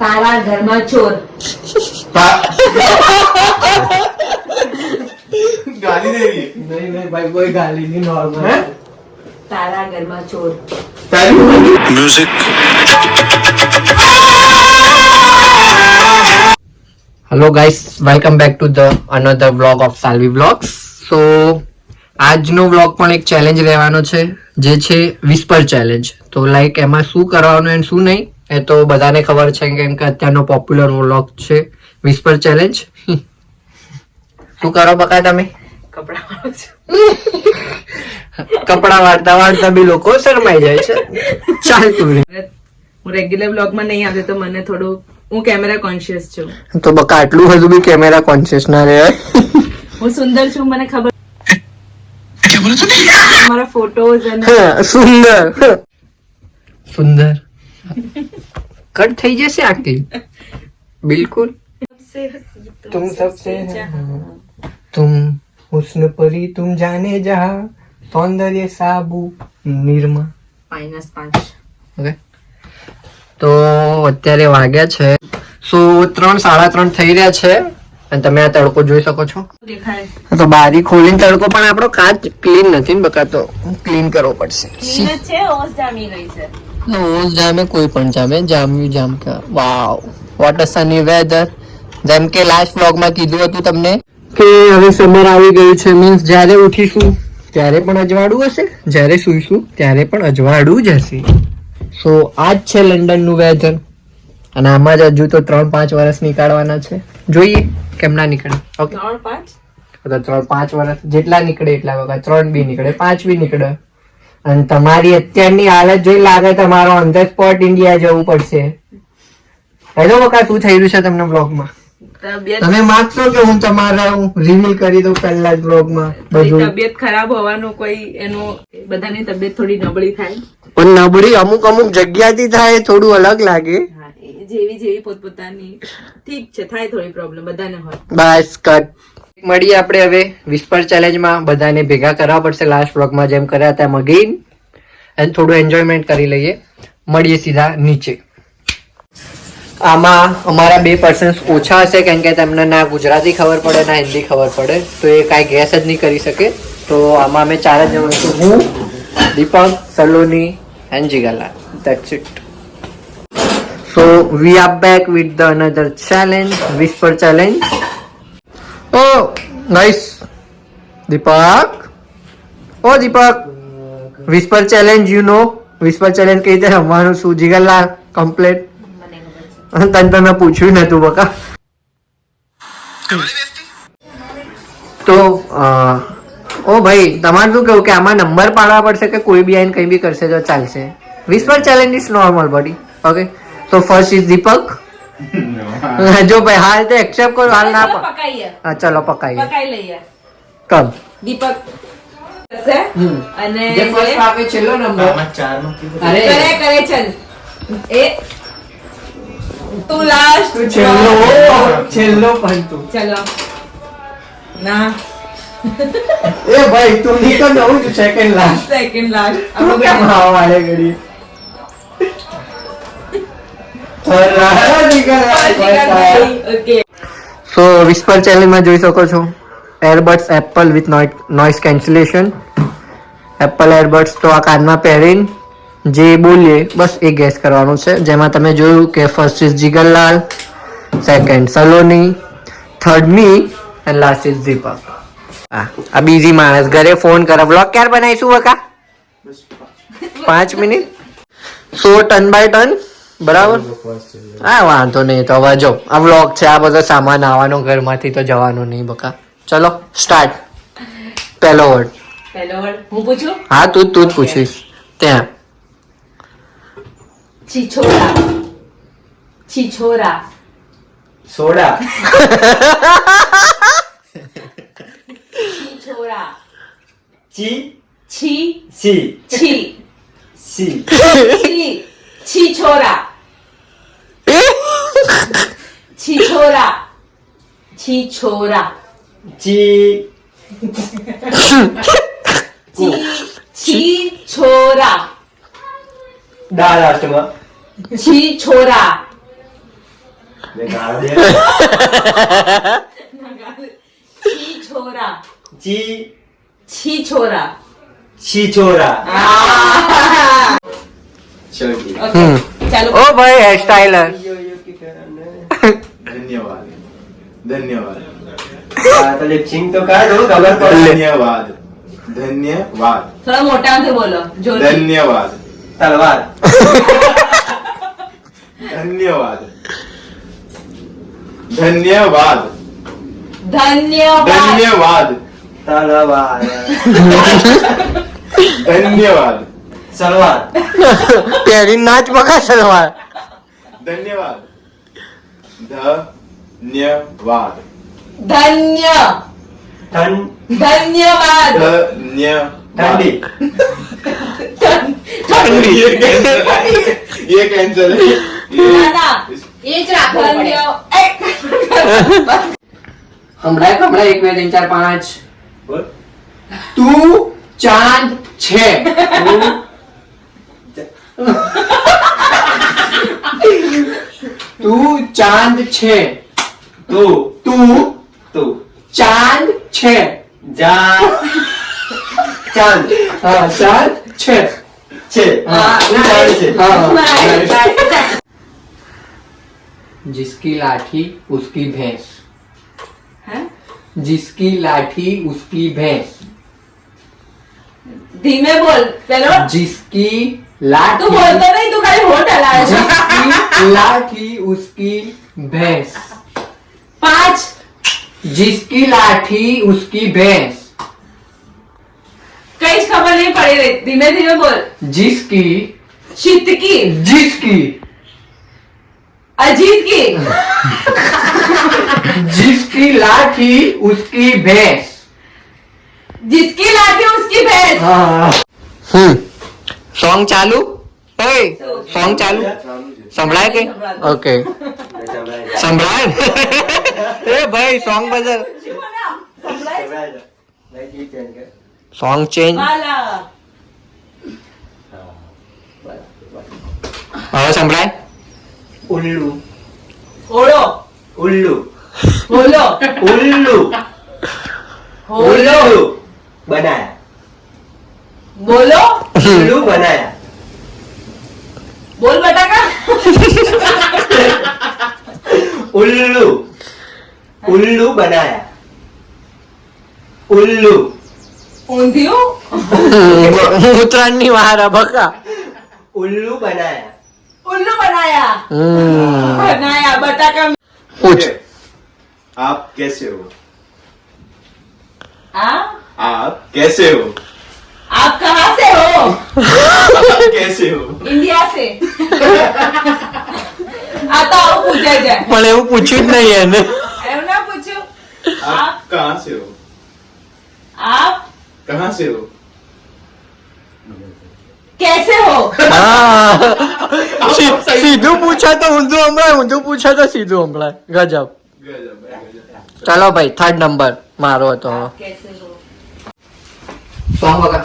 તારા ઘરમાં ચોર. गाली दे रही है। नहीं नहीं भाई कोई गाली नहीं, नॉर्मल है। તારા ઘરમાં ચોર. Music. Hello guys, welcome back to the another vlog of Salvi vlogs. So આજનો વ્લોગ પણ એક ચેલેન્જ રહેવાનો છે, જે છે વિસ્પર ચેલેન્જ. તો લાઈક એમાં શું કરવાનું અને શું નહીં એ તો બધાને ખબર છે, કેમ કે અત્યારનો પોપ્યુલર વ્લોગ છે વિસ્પર ચેલેન્જ. શું કરો બકા તમે? કપડા વાળું છું. કપડા વાળતા વાળતા બી લોકો શરમાઈ જાય છે. ચાલતું રહે. હું રેગ્યુલર બ્લોગમાં નહીં આવતી તો મને થોડું, હું કેમેરા કોન્શિયસ છું. તો બકા આટલું હજુ બી કેમેરા કોન્શિયસ ના રહે. હું સુંદર છું, મને ખબર. મારા ફોટોઝ અને સુંદર સુંદર કટ થઈ જશે આખી. બિલકુલ. तुम सबसे तुम हुस्न परी तुम जाने जहा सौंदर्य साबु નિર્મા. -5. ઓકે, તો અત્યારે વાગ્યા છે 3:30 થઈ રહ્યા છે અને તમે આ તડકો જોઈ શકો છો. દેખાય તો બારી ખોલીને તડકો, પણ આપણો કાચ ક્લીન નથી ને બકા, તો ક્લીન કરવો પડશે. ક્લીન જ છે, ઓસ જામી ગઈ છે. ઓસ જામે, કોઈ પણ જામે, જામ્યું જામ કે. વાવ, વોટ અ સની વેધર. જેમ કે લાસ્ટ વ્લોગમાં કીધું હતું તમને કે હવે સમર આવી ગયું છે, મીન્સ જ્યારે ઉઠીશું ત્યારે પણ અજવાળું હશે, જ્યારે સૂઈશું ત્યારે પણ અજવાળું જ હશે. સો આજ છે લંડનનું વેધર અને આમાં જ હજુ તો 3-5 વર્ષ નીકાળવાના છે. જોઈએ કેમ ના નીકળે. ઓકે, 3-5 તો 3-5 વર્ષ જેટલા નીકળે એટલા વખત 3 બી નીકળે, 5 બી નીકળે. અને તમારી અત્યારની હાલત જોઈ લાગે તમારો ઓન ધ સ્પોટ ઇન્ડિયા જવું પડશે. હેલો બકા, શું થઈ રહ્યું છે તમને બ્લોગમાં? તબિયત તમે માગશો કે હું તમારા રિવીલ કરી દઉં પહેલા જ બ્લોગમાં બધું? તબિયત ખરાબ હોવાનું કોઈ એનું, બધાની તબિયત થોડી નબળી થાય. પણ નબળી અમુક જગ્યાથી થાય, થોડું અલગ લાગે. હા, જેવી પોતપોતાની ઠીક છે, થાય થોડી પ્રોબ્લેમ, બધાને હોય. બસ કટ. મળીએ આપણે હવે વિસ્પર ચેલેન્જમાં. બધાને ભેગા કરવા પડશે લાસ્ટ બ્લોગમાં જેમ કર્યા હતા એમ અગેન, અને થોડું એન્જોયમેન્ટ કરી લઈએ. મળીએ સીધા નીચે. આમાં અમારા 2 પર્સન્સ ઓછા હશે, કેમ કે તેમને ના ગુજરાતી ખબર પડે ના હિન્દી ખબર પડે, તો એ કાંઈ ગેસ જ નહીં કરી શકે. તો આમાં અમે 4 જ જણ છું, હું, Deepak, Saloni and Jigalal. That's it. So we are back with the another challenge, whisper challenge. Oh nice Deepak, oh Deepak, whisper challenge you know? Whisper challenge કઈ રીતે રમવાનું? શું જીગાલાલ કમ્પ્લીટ? તને તો મેં પૂછ્યું નતું બકા. તો ઓ ભાઈ, તમારે શું કેવું કે આમાં નંબર પાડવા પડશે કે કોઈ બી આઈને કઈ બી કરશે તો ચાલશે? Whisper challenge is normal body. Okay, તો ફર્સ્ટ ઇઝ દીપક. જો ભાઈ હાલ તો એક્સેપ્ટ કરો, હાલ ના પકાઈએ, હા ચલો પકાઈએ. પકાઈ લઈએ. કમ દીપક હશે અને જે ફર્સ્ટ આપે છેલ્લો નંબર. અરે કરે ચલ. એ તું લાસ્ટ, તું છેલ્લો પણ તું. ચલો. ના, એ ભાઈ તું ની તો નવું જ સેકન્ડ લાસ્ટ. Second last. તું કેમ હા વાળે ગડી? ઓકે. સો વિસ્પર ચેલેન્જમાં જોઈ શકો છો earbuds Apple with noise cancellation. Apple earbuds તો આ કાનમાં પહેરીને જે બોલીએ બસ એ ગેસ કરવાનું છે. જેમાં તમે જોયું કે first is Jigarlal, second Saloni, third me and last is Deepak. આ બીજી માણસ ઘરે ફોન કરે, બ્લોગ ક્યારે બનાવીશું બકા? 5 minute. So turn by turn, બરાબર? હા વાંધો નહીં. તો હવે જો આ વ્લોગ છે, આ બધો સામાન આવવાનો ઘરમાંથી, તો જવાનું નહીં બકા. ચલો સ્ટાર્ટ. પહેલો વર્ડ. પહેલો વર્ડ હું પૂછું? હા તું જ પૂછીશ. ત્યાં છીછોરા. છીછોરા. सोडा। છીછોરા. ची છી सी છી सी છી છીછોરા. છીછોરા. છીછોરા. ची છી છીછોરા. डा लास्ट में छी छोरा मैं गाड़ा दे छी छोरा ची छी छोरा छी छोरा हाँ। चलो ठीक है ओके ચાલો ओ भाई हेयर स्टाइलर यो की करना धन्यवाद धन्यवाद तो लिपसिंग तो कर दो खबर पड़ धन्यवाद धन्यवाद થોડા મોટા से बोलो जोर धन्यवाद तलवार धन्यवाद धन्यवाद ધન્યવાદ धन्यवाद तलवार धन्यवाद सलवार પહેરી નાચ બકા સલવાર धन्यवाद धन्यवाद ધન્ય ठंड ધન્યવાદ धन्य ठंडी ये कैंसर है ના ના એ જ રાખો ધન્ય હમણાં હમણાં 1 2 3 4 5 बोल તું ચાંદ છે તું ચાંદ છે तू તું तू ચાંદ છે जा चांद હા ચાંદ છે छे हाँ, तू चांद छे हाँ। जिसकी लाठी उसकी भैंस હે? जिसकी लाठी उसकी भैंस ધીમે બોલ પેલો जिसकी તું लाठी બોલતો નહીં તું ખાલી હોઠ હલાવે છે जिसकी लाठी उसकी भैंस 5 जिसकी लाठी उसकी भैंस કઈ જ ખબર નહીં પડી રહી ધીમે ધીમે બોલ जिसकी શીતકી जिसकी અજીત की जिसकी लाठी उसकी भैंस जिसकी लाठी उसकी भैंस सॉन्ग चालू ओए सॉन्ग चालू संभळाय के ओके संभळाय ए भाई सॉन्ग बदल सॉन्ग चेंज વાલા હવે સંભળાય उल्लू ઓળો उल्लू બોલો उल्लू બોલો उल्लू बनाया બોલો उल्लू बनाया બોલ બટાકા उल्लू उल्लू बनाया उल्लू ઊંધિયું ઉત્તરાયણની વાર આ બકા उल्लू बनाया ઉલ્લુ બનાયા બનાયા બટાકા પૂછ आप कैसे हो हाँ आप कैसे हो आप कहाँ से हो आप कैसे हो इंडिया से आता આવું પૂછાય જાય પણ એવું પૂછ્યું જ નહીં એને એમ ના પૂછ્યું आप कहाँ से हो आप कहाँ से हो कैसे हो સીધું પૂછે તો ઊંધું હમણાં ઊંધું પૂછે તો સીધું હમણાં ગજબ गजब है, गजब। ચાલો ભાઈ થર્ડ નંબર મારો હતો आप कैसे हो સોંગ વગર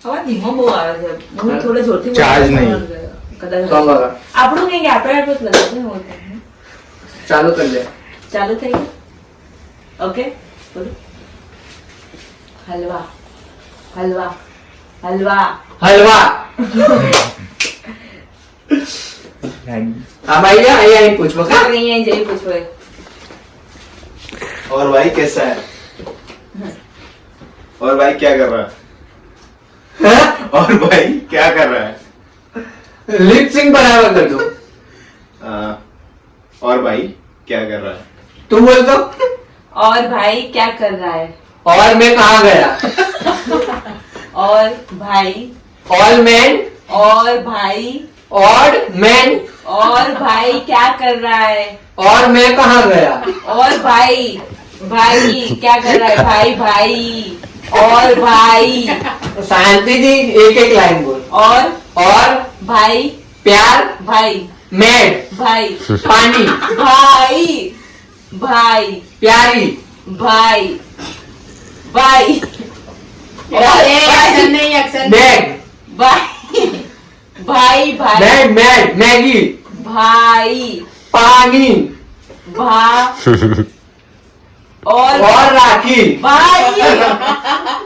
હવે ધીમો બહુ આવે છે હું થોડે જોરથી ચાર્જ નહીં. કદાચ સોંગ વગર આપણું કઈ આપણે આટલું જ લગાવ ને હોય ચાલુ કરી દે ચાલુ થઈ ગયું ઓકે બોલો હલવા હલવા હલવા હલવા આ ભાઈ અહીંયા પૂછવો કા અહીંયા જઈ પૂછો और भाई कैसा है और भाई क्या कर रहा है और भाई क्या कर रहा है लिप सिंग बराबर कर दो और भाई क्या कर रहा है तू बोल तो और भाई क्या कर रहा है और मैं कहाँ गया और भाई ऑल मैन और भाई ऑड मैन और भाई क्या कर रहा है और मैं कहाँ गया और भाई भाई क्या कर रहा है भाई भाई और भाई शांति जी एक एक लाइन बोल और भाई प्यार भाई मैड भाई पानी भाई भाई प्यारी भाई भाई बैग भाई भाई भाई मैगी भाई पानी भा और राखी भाई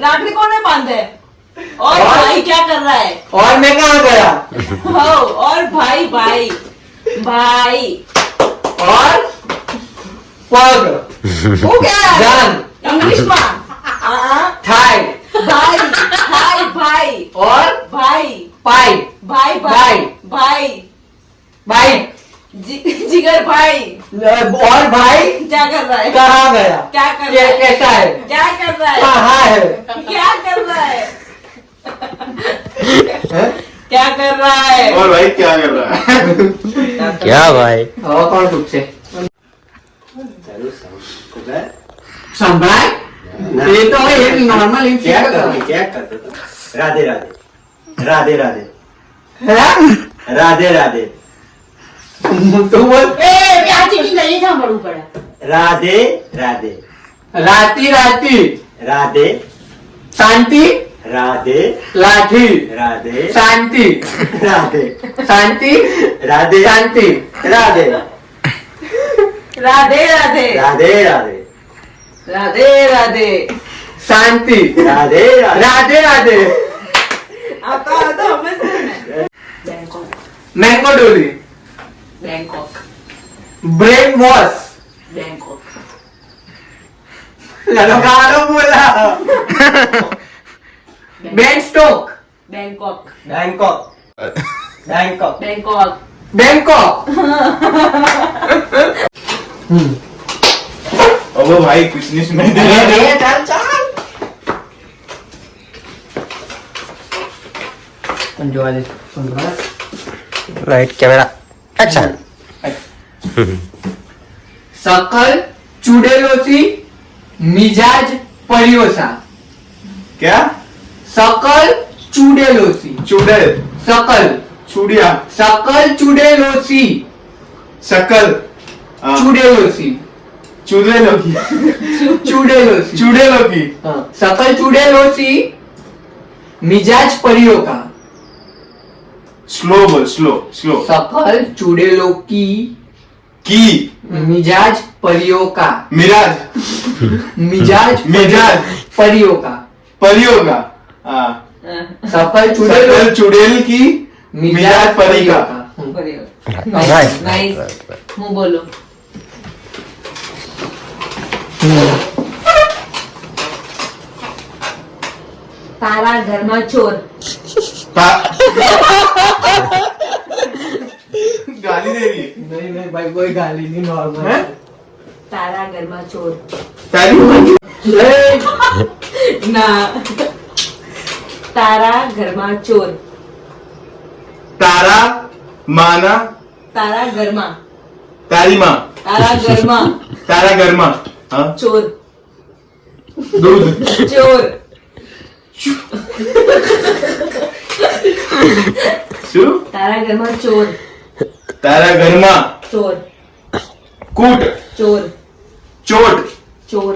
राखड़ी कौन है बांधे और भाई क्या कर रहा है और मैं कहाँ गया हो और भाई भाई भाई और पग वो क्या है जान इंग्लिश में थाई भाई भाई भाई और भाई पाई भाई भाई भाई बाइक जिगर भाई और भाई क्या कर रहा है कहाँ गया क्या कर रहा है कैसा है क्या कर रहा है कहाँ है क्या कर रहा है हैं? क्या कर रहा है और भाई क्या कर रहा है क्या भाई और कौन पूछे चलो संभल संभळाय ये तो है एक नॉर्मल क्या करते तुम? राधे राधे राधे राधे राधे राधे तू बोल राधे राधे राती राती राधे शांती राधे लाठी राधे शांती राधे शांती राधे शांती राधे राधे राधे राधे राधे राधे राधे शांती राधे राधे राधे राधे आता आता हमें बैंकॉक मैंगो डोली बैंकॉक ब्रेन वॉश बैंकॉक गालो बोला बेन स्टोक Bangkok Bangkok Bangkok Bangkok Bangkok अब वो भाई कुछ नहीं सुनाई दे रहा है चल चल राइट कैमरा एक्शन सकल चुडेलोसी मिजाज परियोसा क्या सकल चुडेलोसी चुड़ैल सकल चूड़िया सकल चुडेलोसी शकल चुडेलोसी चुड़ैलों की चुडेलोसी चुड़ैलों की हाँ, सकल चुडेलोसी मिजाज परियों का स्लो बोल स्लो स्लो सकल चुड़ेलो की मिजाज परियों का मिराज मिजाज मिजाज परियों का परियों का हाँ सकल चुड़ेलो सकल चुड़ैल की मिजाज परी का राइट नाइस मुंह बोलो तारा घर में चोर गाली दे रही है नहीं नहीं भाई कोई गाली नहीं नॉर्मल हैं? तारा घर में चोर तारी ना तारा घर में चोर तारा माना तारा घर में तारी माँ तारा घर में तारा गर्मा हाँ चोर दूध चोर शू तारा घर में चोर तारा गर्मा चोर कूट चोर चोट चोर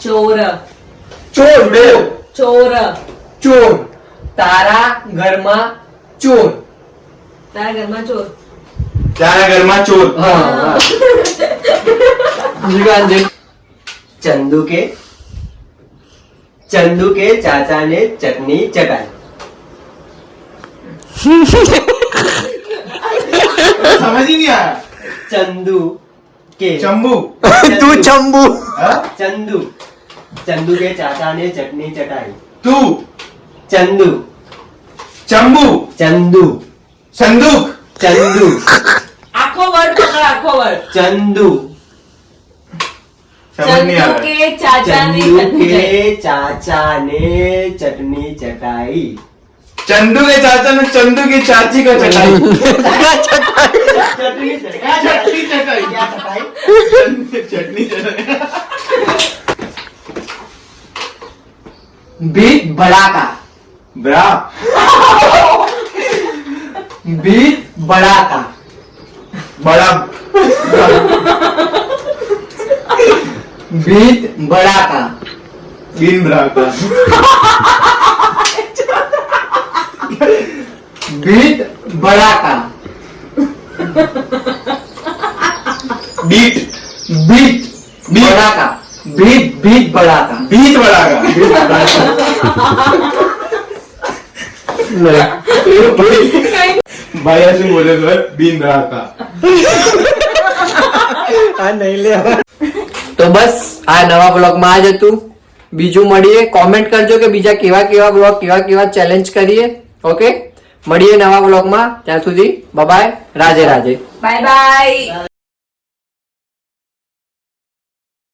चोर चोर चुड़ैल चोर चोर तारा गर्मा चोर तारा घर में चोर तारा गर्मा चोर हाँ चंदू के चाचा ने चटनी चटाई समझ ही नहीं आया चंदू के चंबू तू चंबू हाँ? चंदू चंदू के चाचा ने चटनी चटाई तू चंदू चंबू चंदू संदूक चंदू आखो वर्ड पकड़ आखो वर्ड चंदू समझ नहीं आ चंदू रहा के चाचा ने चंदू चटनी के चटाई। चाचा ने चटनी चटाई चंदू के चाचा ने चंदू की चाची को चटाई चटनी चटनी चटाई क्या चटाई चटनी चटाई बीट बड़ाका ब्रा बीट बड़ाका बड़ा बीट बड़ाका बीन ब्रा का ભીત ભડાકા. बीट ભીત ભડાકા. ભીત ભડાકા. बीट बड़ागा भाई ऐसे बोले तो बीन रहा था આ નહીં લેવા. તો બસ આ નવા બ્લોગમાં આ જ હતું. બીજું મળીએ. કોમેન્ટ કરજો કે બીજા કેવા બ્લોગ કેવા ચેલેન્જ કરીએ. ઓકે, મળીએ નવા બ્લોગમાં. ત્યાં સુધી bye bye. Radhe Radhe. Bye bye.